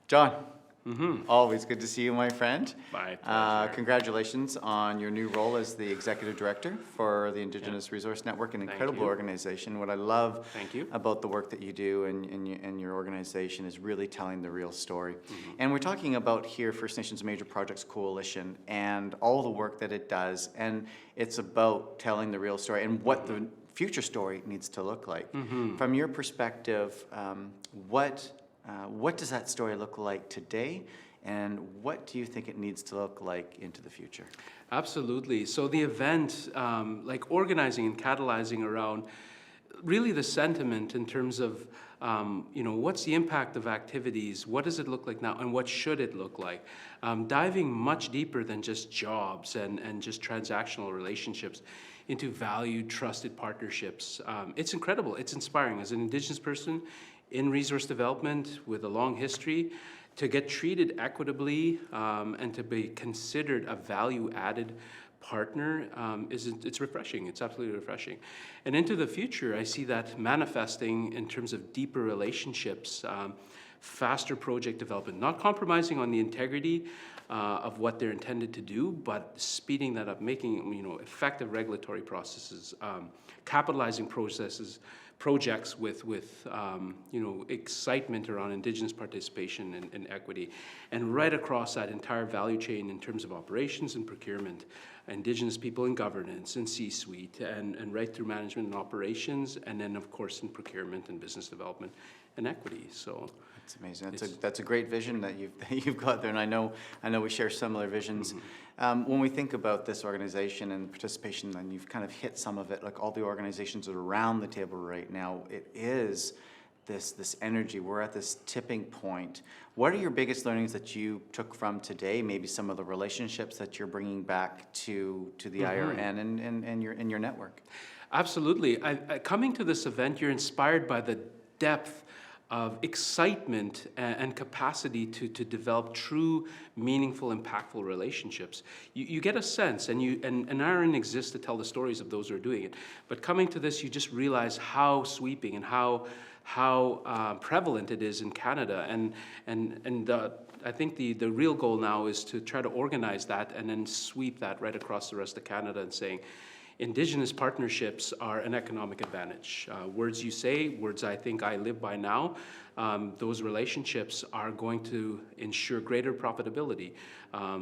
John, always good to see you, my friend. My pleasure. Congratulations on your new role as the Executive Director for the Indigenous Resource Network, an incredible organization. What I love about the work that you do and your organization is really telling the real story. And we're talking about here First Nations Major Projects Coalition and all the work that it does, and it's about telling the real story and what the future story needs to look like. From your perspective, what does that story look like today, and what do you think it needs to look like into the future? Absolutely. So the event, like organizing and catalyzing around really the sentiment in terms of, what's the impact of activities, what does it look like now, and what should it look like? Diving much deeper than just jobs and just transactional relationships into valued, trusted partnerships. It's incredible. It's inspiring. As an Indigenous person in resource development with a long history, to get treated equitably and to be considered a value-added partner, it's refreshing. It's absolutely refreshing. And into the future, I see that manifesting in terms of deeper relationships, faster project development, not compromising on the integrity of what they're intended to do, but speeding that up, making effective regulatory processes, capitalizing projects with excitement around Indigenous participation and equity, and right across that entire value chain in terms of operations and procurement, Indigenous people in governance and C-suite, and right through management and operations, and then of course in procurement and business development and equity. So that's amazing. That's a great vision that you've got there, and I know we share similar visions. When we think about this organization and participation, and you've kind of hit some of it, like all the organizations that are around the table right now, it is this energy. We're at this tipping point. What are your biggest learnings that you took from today? Maybe some of the relationships that you're bringing back to the IRN and your network. Absolutely. Coming to this event, you're inspired by the depth of excitement and capacity to develop true, meaningful, impactful relationships. You get a sense, and IRN exists to tell the stories of those who are doing it. But coming to this, you just realize how sweeping and how prevalent it is in Canada. And I think the real goal now is to try to organize that and then sweep that right across the rest of Canada and saying, Indigenous partnerships are an economic advantage. Words you say, words I think I live by now. Those relationships are going to ensure greater profitability,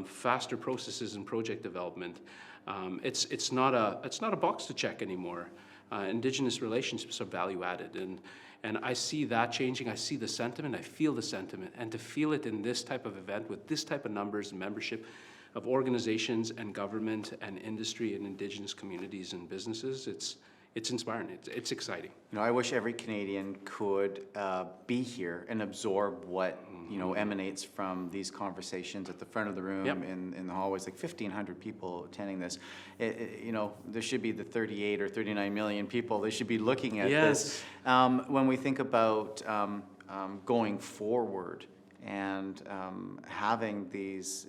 faster processes in project development. It's not a box to check anymore. Indigenous relationships are value added, and I see that changing. I see the sentiment. I feel the sentiment, and to feel it in this type of event with this type of numbers and membership of organizations and government and industry and Indigenous communities and businesses, it's inspiring. It's exciting. I wish every Canadian could be here and absorb what emanates from these conversations at the front of the room, in the hallways. Like 1,500 people attending this. There should be the 38 or 39 million people. They should be looking at this. When we think about going forward and having these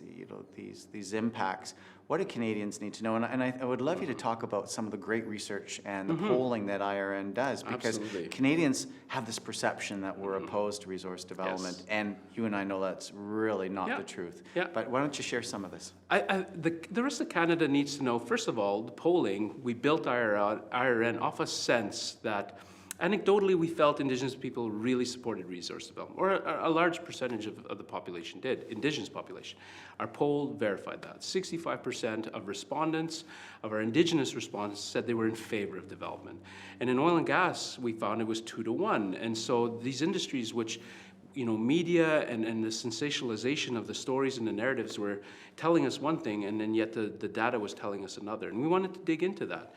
impacts, what do Canadians need to know? And I would love you to talk about some of the great research and the polling that IRN does, because Canadians have this perception that we're opposed to resource development, and you and I know that's really not the truth. But why don't you share some of this? The rest of Canada needs to know, first of all, the polling, we built IRN off a sense that anecdotally, we felt Indigenous people really supported resource development, or a large percentage of the population did, Indigenous population. Our poll verified that. 65% of respondents, of our Indigenous respondents, said they were in favor of development. And in oil and gas, we found it was 2 to 1. And so these industries which media and the sensationalization of the stories and the narratives were telling us one thing, and then yet the data was telling us another. And we wanted to dig into that.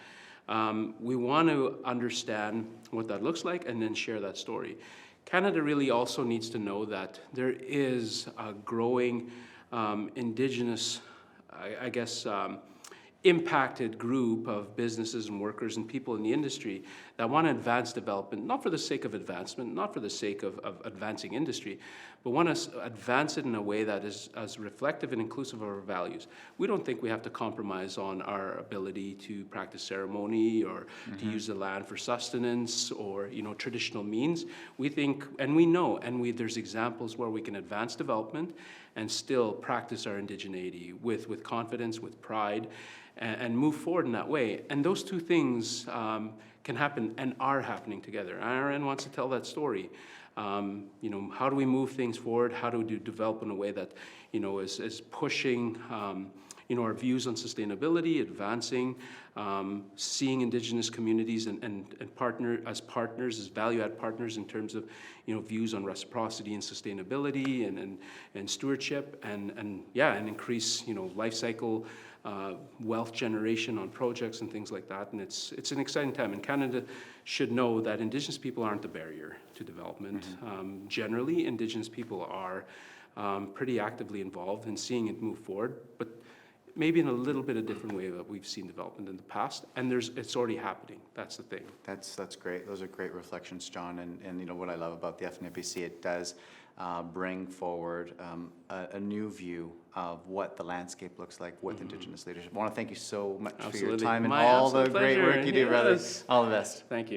We want to understand what that looks like and then share that story. Canada really also needs to know that there is a growing Indigenous, impacted group of businesses and workers and people in the industry that want to advance development, not for the sake of advancement, not for the sake of advancing industry, but want to advance it in a way that is as reflective and inclusive of our values. We don't think we have to compromise on our ability to practice ceremony or to use the land for sustenance or, you know, traditional means. We think, and we know, and there's examples where we can advance development and still practice our indigeneity with confidence, with pride, and move forward in that way. And those two things can happen and are happening together. IRN wants to tell that story. You know, how do we move things forward? How do we develop in a way that, you know, is pushing, you know, our views on sustainability, advancing, seeing Indigenous communities and as partners, as value-add partners in terms of, you know, views on reciprocity and sustainability and stewardship and increase, you know, life cycle wealth generation on projects and things like that. And it's an exciting time. And Canada should know that Indigenous people aren't the barrier to development. Generally, Indigenous people are pretty actively involved in seeing it move forward, but maybe in a little bit of different way that we've seen development in the past. And it's already happening. That's the thing. That's great. Those are great reflections, John. And you know what I love about the FNPC, it does bring forward a new view of what the landscape looks like with Indigenous leadership. I want to thank you so much for your time and all the great work you do, brother. All the best. Thank you.